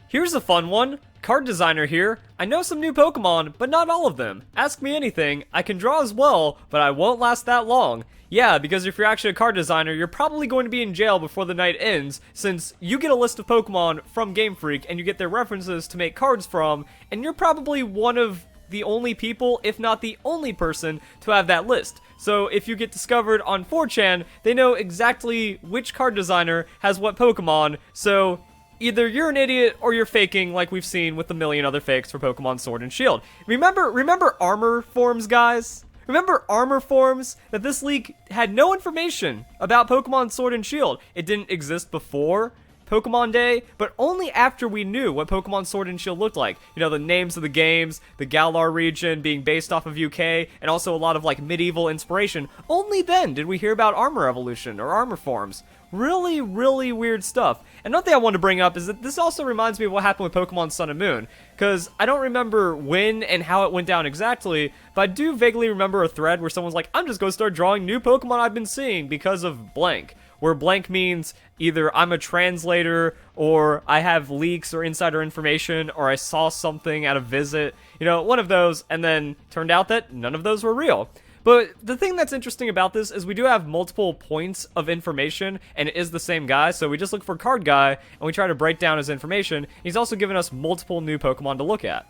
Here's a fun one. Card designer here. I know some new Pokemon, but not all of them. Ask me anything. I can draw as well, but I won't last that long. Yeah, because if you're actually a card designer, you're probably going to be in jail before the night ends, since you get a list of Pokemon from Game Freak, and you get their references to make cards from, and you're probably one of the only people, if not the only person, to have that list. So if you get discovered on 4chan, they know exactly which card designer has what Pokemon, so either you're an idiot or you're faking, like we've seen with a million other fakes for Pokemon Sword and Shield. Remember armor forms, guys? Remember armor forms? That this leak had no information about Pokemon Sword and Shield. It didn't exist before Pokemon Day, but only after we knew what Pokemon Sword and Shield looked like. You know, the names of the games, the Galar region being based off of UK, and also a lot of, like, medieval inspiration. Only then did we hear about armor evolution, or armor forms. Really, really weird stuff. And another thing I want to bring up is that this also reminds me of what happened with Pokemon Sun and Moon, because I don't remember when and how it went down exactly, but I do vaguely remember a thread where someone's like, I'm just going to start drawing new Pokemon I've been seeing because of blank, where blank means either I'm a translator, or I have leaks or insider information, or I saw something at a visit, you know, one of those, and then turned out that none of those were real. But the thing that's interesting about this is we do have multiple points of information, and it is the same guy, so we just look for card guy, and we try to break down his information. He's also given us multiple new Pokemon to look at.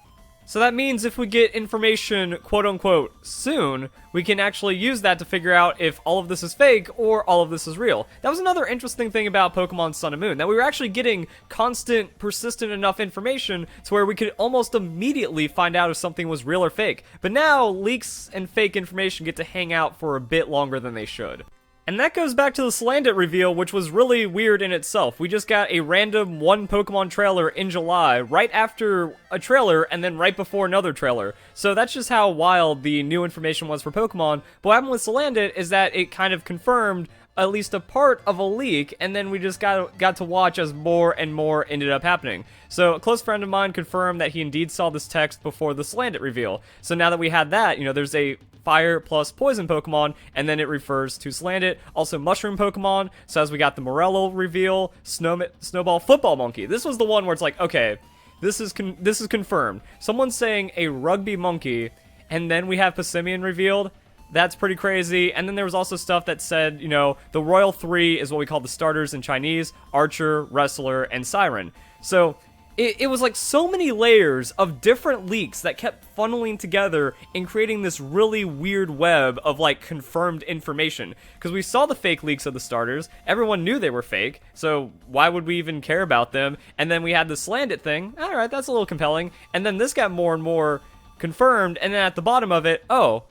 So that means if we get information, quote-unquote, soon, we can actually use that to figure out if all of this is fake or all of this is real. That was another interesting thing about Pokemon Sun and Moon, that we were actually getting constant, persistent enough information to where we could almost immediately find out if something was real or fake. But now, leaks and fake information get to hang out for a bit longer than they should. And that goes back to the Salandit reveal, which was really weird in itself. We just got a random one Pokemon trailer in July, right after a trailer, and then right before another trailer. So that's just how wild the new information was for Pokemon. But what happened with Salandit is that it kind of confirmed at least a part of a leak, and then we just got to watch as more and more ended up happening. So a close friend of mine confirmed that he indeed saw this text before the Salandit reveal. So now that we had that, you know, there's a fire plus poison Pokemon, and then it refers to Salandit. Also mushroom Pokemon, so as we got the Morello reveal, Snowball Football Monkey. This was the one where it's like, okay, this is confirmed. Someone's saying a Rugby Monkey, and then we have Passimian revealed. That's pretty crazy. And then there was also stuff that said, you know, the Royal 3 is what we call the starters in Chinese: Archer, Wrestler, and Siren. So it was like so many layers of different leaks that kept funneling together and creating this really weird web of, like, confirmed information. Because we saw the fake leaks of the starters, everyone knew they were fake, so why would we even care about them? And then we had the Salandit thing, alright, that's a little compelling, and then this got more and more confirmed, and then at the bottom of it, oh,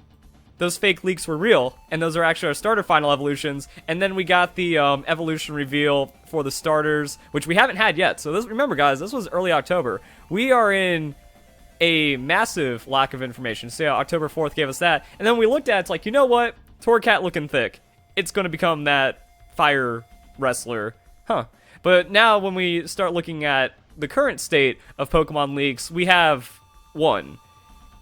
those fake leaks were real, and those are actually our starter final evolutions. And then we got the evolution reveal for the starters, which we haven't had yet. So this, remember, guys, this was early October. We are in a massive lack of information. So yeah, October 4th gave us that. And then we looked at it, it's like, you know what? Torcat looking thick. It's going to become that fire wrestler. Huh. But now when we start looking at the current state of Pokemon leaks, we have one.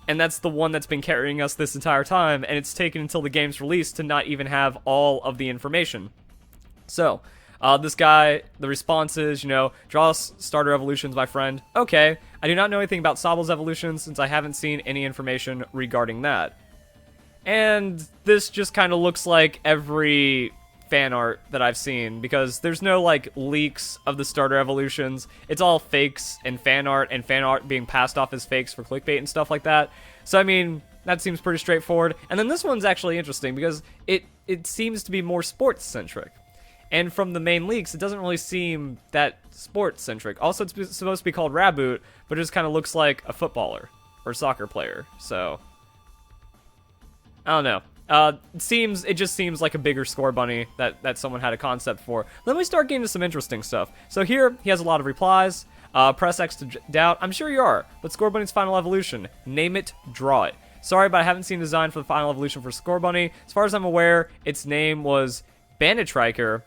And that's the one that's been carrying us this entire time, and it's taken until the game's release to not even have all of the information. So, this guy, the response is, you know, draw starter evolutions, my friend. Okay, I do not know anything about Sobble's evolutions since I haven't seen any information regarding that. And this just kind of looks like every fan art that I've seen, because there's no, like, leaks of the starter evolutions. It's all fakes and fan art being passed off as fakes for clickbait and stuff like that. So, I mean, that seems pretty straightforward. And then this one's actually interesting because it seems to be more sports-centric. And from the main leaks, it doesn't really seem that sports-centric. Also, it's supposed to be called Raboot, but it just kind of looks like a footballer or soccer player. So, I don't know. It just seems like a bigger Score Bunny that someone had a concept for. Then we start getting to some interesting stuff. So here, he has a lot of replies. Press X to doubt. I'm sure you are, but Score Bunny's final evolution. Name it, draw it. Sorry, but I haven't seen design for the final evolution for Score Bunny. As far as I'm aware, its name was Banditriker.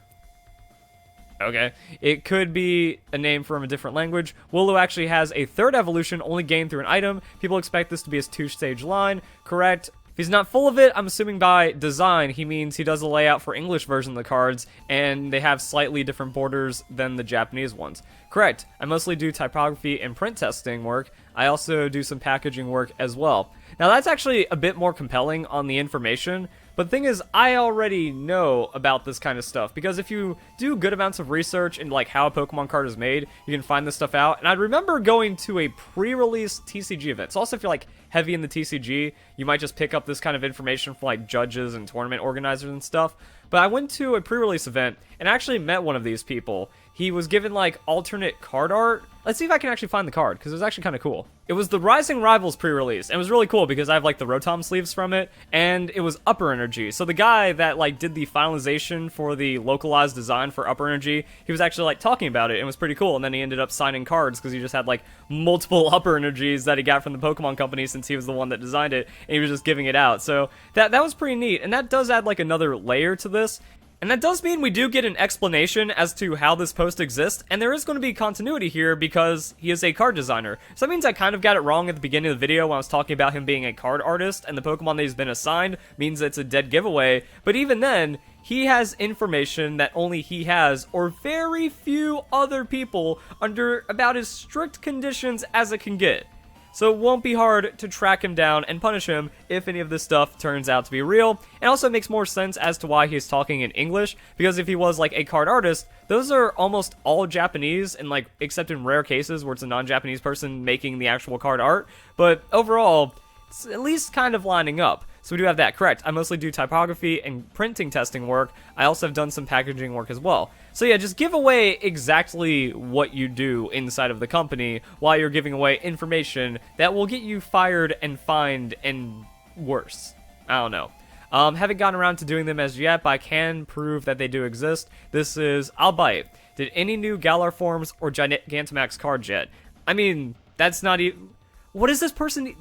Okay. It could be a name from a different language. Wooloo actually has a third evolution only gained through an item. People expect this to be his two-stage line. Correct. If he's not full of it, I'm assuming by design he means he does a layout for English version of the cards, and they have slightly different borders than the Japanese ones. Correct, I mostly do typography and print testing work. I also do some packaging work as well. Now that's actually a bit more compelling on the information, but the thing is, I already know about this kind of stuff, because if you do good amounts of research into like how a Pokemon card is made, you can find this stuff out. And I remember going to a pre-release TCG event. So also if you're like heavy in the TCG, you might just pick up this kind of information from like judges and tournament organizers and stuff. But I went to a pre-release event and actually met one of these people. He was given like alternate card art. Let's see if I can actually find the card, because it was actually kind of cool. It was the Rising Rivals pre-release, and it was really cool because I have like the Rotom sleeves from it, and it was Upper Energy. So the guy that like did the finalization for the localized design for Upper Energy, he was actually like talking about it, and it was pretty cool. And then he ended up signing cards because he just had like multiple Upper Energies that he got from the Pokemon Company since he was the one that designed it, and he was just giving it out. So that was pretty neat, and that does add like another layer to this. And that does mean we do get an explanation as to how this post exists, and there is going to be continuity here because he is a card designer. So that means I kind of got it wrong at the beginning of the video when I was talking about him being a card artist, and the Pokemon that he's been assigned means it's a dead giveaway. But even then, he has information that only he has, or very few other people, under about as strict conditions as it can get. So it won't be hard to track him down and punish him if any of this stuff turns out to be real. And also makes more sense as to why he's talking in English, because if he was like a card artist, those are almost all Japanese, and like except in rare cases where it's a non-Japanese person making the actual card art. But overall, it's at least kind of lining up. So we do have that, correct. I mostly do typography and printing testing work. I also have done some packaging work as well. So yeah, just give away exactly what you do inside of the company while you're giving away information that will get you fired and fined and worse. I don't know. Haven't gotten around to doing them as yet, but I can prove that they do exist. This is I'll Bite. Did any new Galar forms or Gigantamax cards yet? I mean, that's not even... What is this person...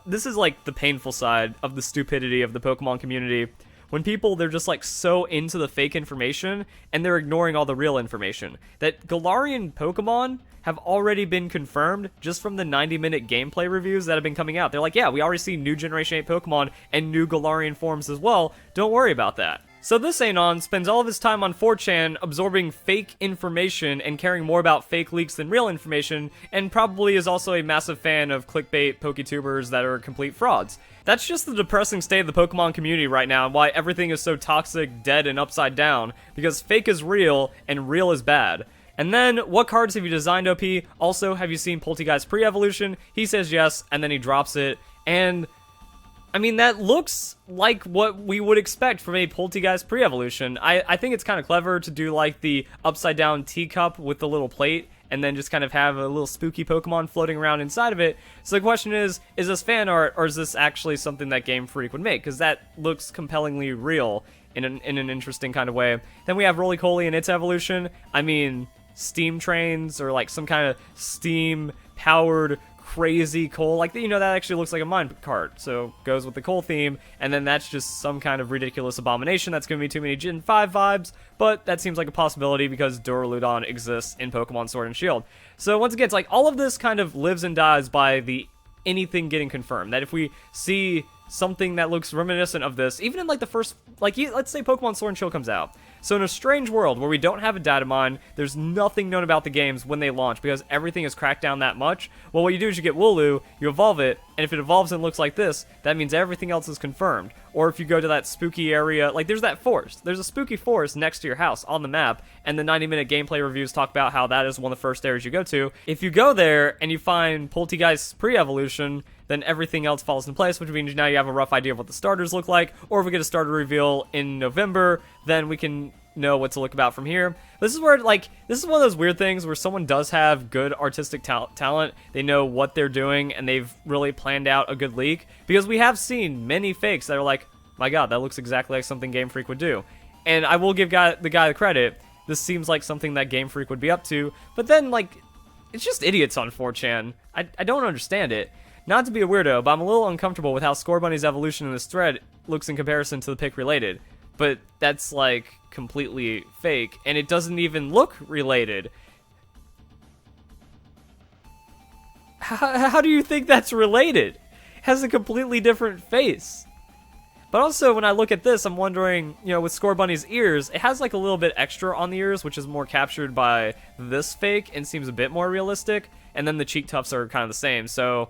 this is like the painful side of the stupidity of the Pokemon community. When people, they're just like so into the fake information, and they're ignoring all the real information. That Galarian Pokemon have already been confirmed just from the 90-minute gameplay reviews that have been coming out. They're like, yeah, we already see new Generation 8 Pokemon and new Galarian forms as well. Don't worry about that. So this Anon spends all of his time on 4chan absorbing fake information and caring more about fake leaks than real information, and probably is also a massive fan of clickbait PokeTubers that are complete frauds. That's just the depressing state of the Pokemon community right now, and why everything is so toxic, dead, and upside down, because fake is real, and real is bad. And then, what cards have you designed, OP? Also, have you seen Polteageist pre-evolution? He says yes, and then he drops it, and... I mean, that looks like what we would expect from a Polteageist pre-evolution. I think it's kind of clever to do like the upside-down teacup with the little plate, and then just kind of have a little spooky Pokemon floating around inside of it. So the question is this fan art, or is this actually something that Game Freak would make? Because that looks compellingly real in an interesting kind of way. Then we have Roly-Poly and its evolution. I mean, steam trains, or like some kind of steam-powered crazy coal, like, you know, that actually looks like a mine cart, so goes with the coal theme, and then that's just some kind of ridiculous abomination that's gonna be too many Gen 5 vibes, but that seems like a possibility because Duraludon exists in Pokemon Sword and Shield. So once again, it's like all of this kind of lives and dies by the anything getting confirmed, that if we see something that looks reminiscent of this, even in like the first, like, let's say Pokemon Sword and Shield comes out. So in a strange world where we don't have a data mine, there's nothing known about the games when they launch because everything is cracked down that much. Well, what you do is you get Wooloo, you evolve it, and if it evolves and looks like this, that means everything else is confirmed. Or if you go to that spooky area, like there's that forest. There's a spooky forest next to your house on the map, and the 90-minute gameplay reviews talk about how that is one of the first areas you go to. If you go there and you find Polteageist pre-evolution, then everything else falls in place, which means now you have a rough idea of what the starters look like. Or if we get a starter reveal in November, then we can know what to look about from here. This is where, like, this is one of those weird things where someone does have good artistic talent, they know what they're doing, and they've really planned out a good leak, because we have seen many fakes that are like, my god, that looks exactly like something Game Freak would do. And I will give the guy the credit, this seems like something that Game Freak would be up to, but then, like, it's just idiots on 4chan. I don't understand it. Not to be a weirdo, but I'm a little uncomfortable with how Scorbunny's evolution in this thread looks in comparison to the pick related. But that's, like, completely fake, and it doesn't even look related. How do you think that's related? It has a completely different face. But also, when I look at this, I'm wondering, you know, with Scorbunny's ears, it has like a little bit extra on the ears, which is more captured by this fake and seems a bit more realistic. And then the cheek tufts are kind of the same, so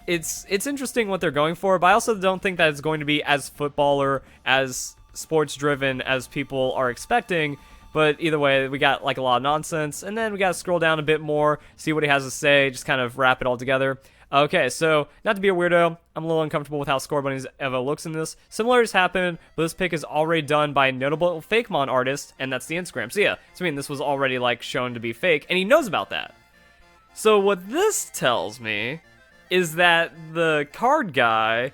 it's interesting what they're going for, but I also don't think that it's going to be as football or as sports driven as people are expecting. But either way, we got like a lot of nonsense, and then we got to scroll down a bit more, see what he has to say, just kind of wrap it all together. Okay, so not to be a weirdo, I'm a little uncomfortable with how Scorbunny's Evo looks in this. Similar has happened, but this pic is already done by a notable Fakemon artist, and that's the Instagram. So yeah, so I mean, this was already like shown to be fake, and he knows about that. So what this tells me is that the card guy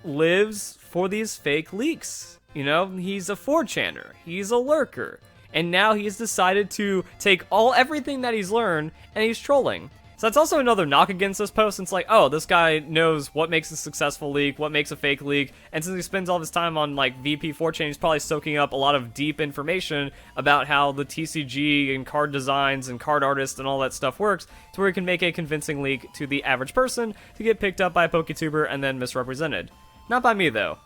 lives for these fake leaks. You know, he's a 4chaner, he's a lurker, and now he's decided to take everything that he's learned, and he's trolling. So that's also another knock against this post. It's like, oh, this guy knows what makes a successful leak, what makes a fake leak, and since he spends all of his time on like VP 4chan, he's probably soaking up a lot of deep information about how the TCG and card designs and card artists and all that stuff works, to where he can make a convincing leak to the average person to get picked up by a PokeTuber and then misrepresented. Not by me though.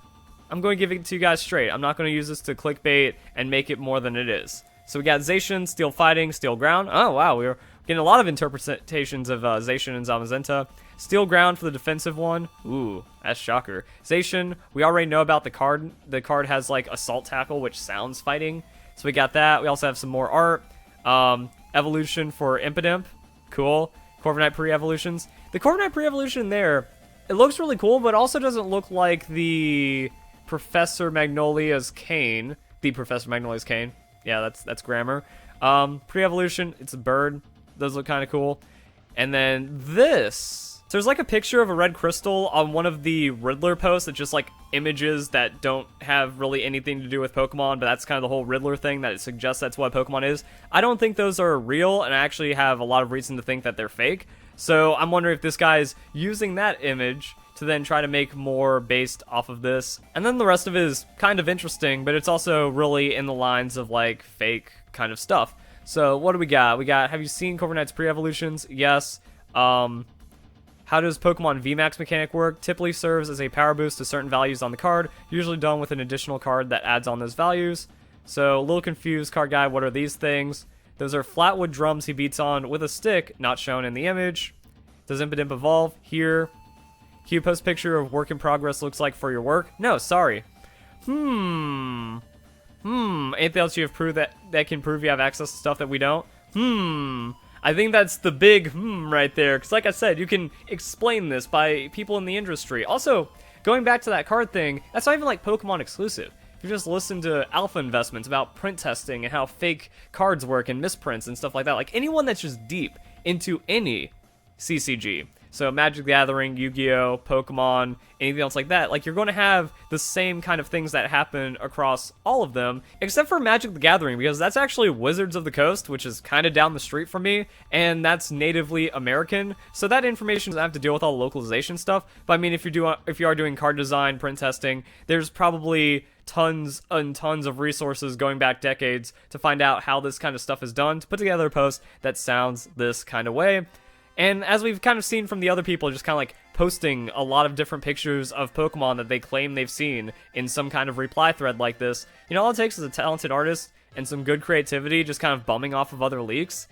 I'm going to give it to you guys straight. I'm not going to use this to clickbait and make it more than it is. So we got Zacian, Steel Fighting, Steel Ground. Oh wow, we're getting a lot of interpretations of Zacian and Zamazenta. Steel Ground for the defensive one. Ooh, that's shocker. Zacian, we already know about the card. The card has like Assault Tackle, which sounds fighting. So we got that. We also have some more art. Evolution for Impidimp. Cool. Corviknight pre-evolutions. The Corviknight pre-evolution there, it looks really cool, but also doesn't look like the Professor Magnolia's Cane. The Professor Magnolia's Cane. Yeah, that's grammar. Pre-evolution, it's a bird. Those look kind of cool. And then this. So there's like a picture of a red crystal on one of the Riddler posts that's just like images that don't have really anything to do with Pokemon, but that's kind of the whole Riddler thing that it suggests that's what Pokemon is. I don't think those are real, and I actually have a lot of reason to think that they're fake. So I'm wondering if this guy's using that image to then try to make more based off of this. And then the rest of it is kind of interesting, but it's also really in the lines of like fake kind of stuff. So what do we got? We got, have you seen Corviknight's pre-evolutions? Yes. How does Pokemon VMAX mechanic work? Typically serves as a power boost to certain values on the card, usually done with an additional card that adds on those values. So a little confused, card guy, what are these things? Those are flatwood drums he beats on with a stick, not shown in the image. Does Impidimp evolve? Here. Can you post picture of work in progress looks like for your work? No, sorry. Anything else you have proved that can prove you have access to stuff that we don't? I think that's the big right there. Because like I said, you can explain this by people in the industry. Also, going back to that card thing, that's not even like Pokemon exclusive. If you just listen to Alpha Investments about print testing and how fake cards work and misprints and stuff like that. Like anyone that's just deep into any CCG. So Magic the Gathering, Yu-Gi-Oh, Pokemon, anything else like that. Like you're going to have the same kind of things that happen across all of them, except for Magic the Gathering, because that's actually Wizards of the Coast, which is kind of down the street from me, and that's natively American. So that information doesn't have to deal with all the localization stuff. But I mean, if you are doing card design, print testing, there's probably tons and tons of resources going back decades to find out how this kind of stuff is done, to put together a post that sounds this kind of way. And as we've kind of seen from the other people, just kind of like posting a lot of different pictures of Pokemon that they claim they've seen in some kind of reply thread like this, you know, all it takes is a talented artist and some good creativity just kind of bumming off of other leaks,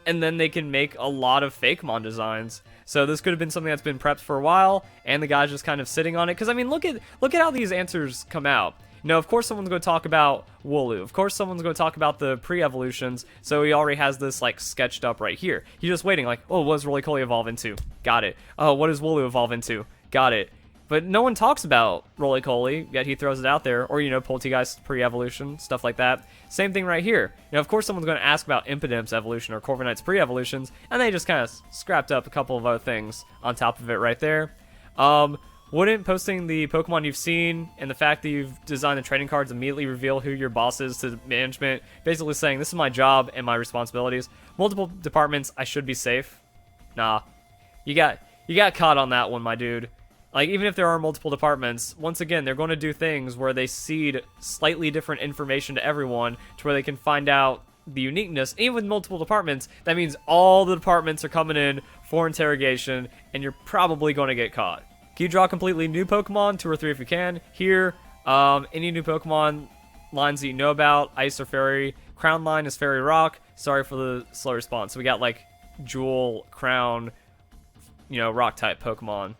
and then they can make a lot of Fakemon designs. So this could have been something that's been prepped for a while, and the guy's just kind of sitting on it. Because, I mean, look at how these answers come out. You know, of course someone's going to talk about Wooloo. Of course someone's going to talk about the pre-evolutions, so he already has this, like, sketched up right here. He's just waiting, like, oh, what does Roly-Poly evolve into? Got it. Oh, what does Wooloo evolve into? Got it. But no one talks about Roly-Poly, yet he throws it out there. Or, you know, Polteageist pre-evolution, stuff like that. Same thing right here. You know, of course someone's going to ask about Impidimp's evolution or Corviknight's pre-evolutions, and they just kind of scrapped up a couple of other things on top of it right there. Wouldn't posting the Pokemon you've seen and the fact that you've designed the trading cards immediately reveal who your boss is to management? Basically saying, this is my job and my responsibilities. Multiple departments, I should be safe. Nah. You got caught on that one, my dude. Like, even if there are multiple departments, once again, they're going to do things where they seed slightly different information to everyone to where they can find out the uniqueness. Even with multiple departments, that means all the departments are coming in for interrogation, and you're probably going to get caught. Can you draw completely new Pokemon? 2 or 3 if you can. Here, any new Pokemon lines that you know about. Ice or Fairy. Crown line is Fairy Rock. Sorry for the slow response. So we got like Jewel, Crown, Rock type Pokemon.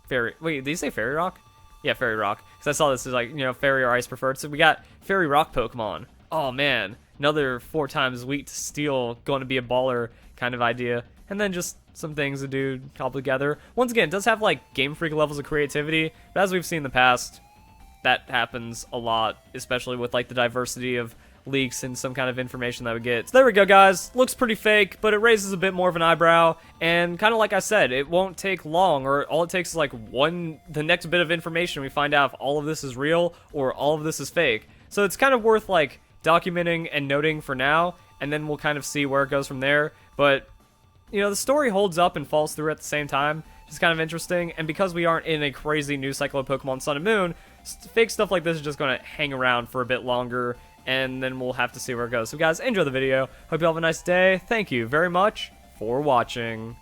Wait, did you say Fairy Rock? Yeah, Fairy Rock. Because I saw this as like, Fairy or Ice preferred. So we got Fairy Rock Pokemon. Oh man, another 4 times weak to Steel, going to be a baller kind of idea. And then just some things to do cobbled together. Once again, it does have like Game Freak levels of creativity, but as we've seen in the past, that happens a lot, especially with like the diversity of leaks and some kind of information that we get. So there we go, guys. Looks pretty fake, but it raises a bit more of an eyebrow, and kind of like I said, it won't take long, or all it takes is like the next bit of information we find out if all of this is real or all of this is fake. So it's kind of worth like documenting and noting for now, and then we'll kind of see where it goes from there. But the story holds up and falls through at the same time, which is kind of interesting, and because we aren't in a crazy news cycle of Pokemon Sun and Moon, fake stuff like this is just going to hang around for a bit longer, and then we'll have to see where it goes. So guys, enjoy the video. Hope you all have a nice day. Thank you very much for watching.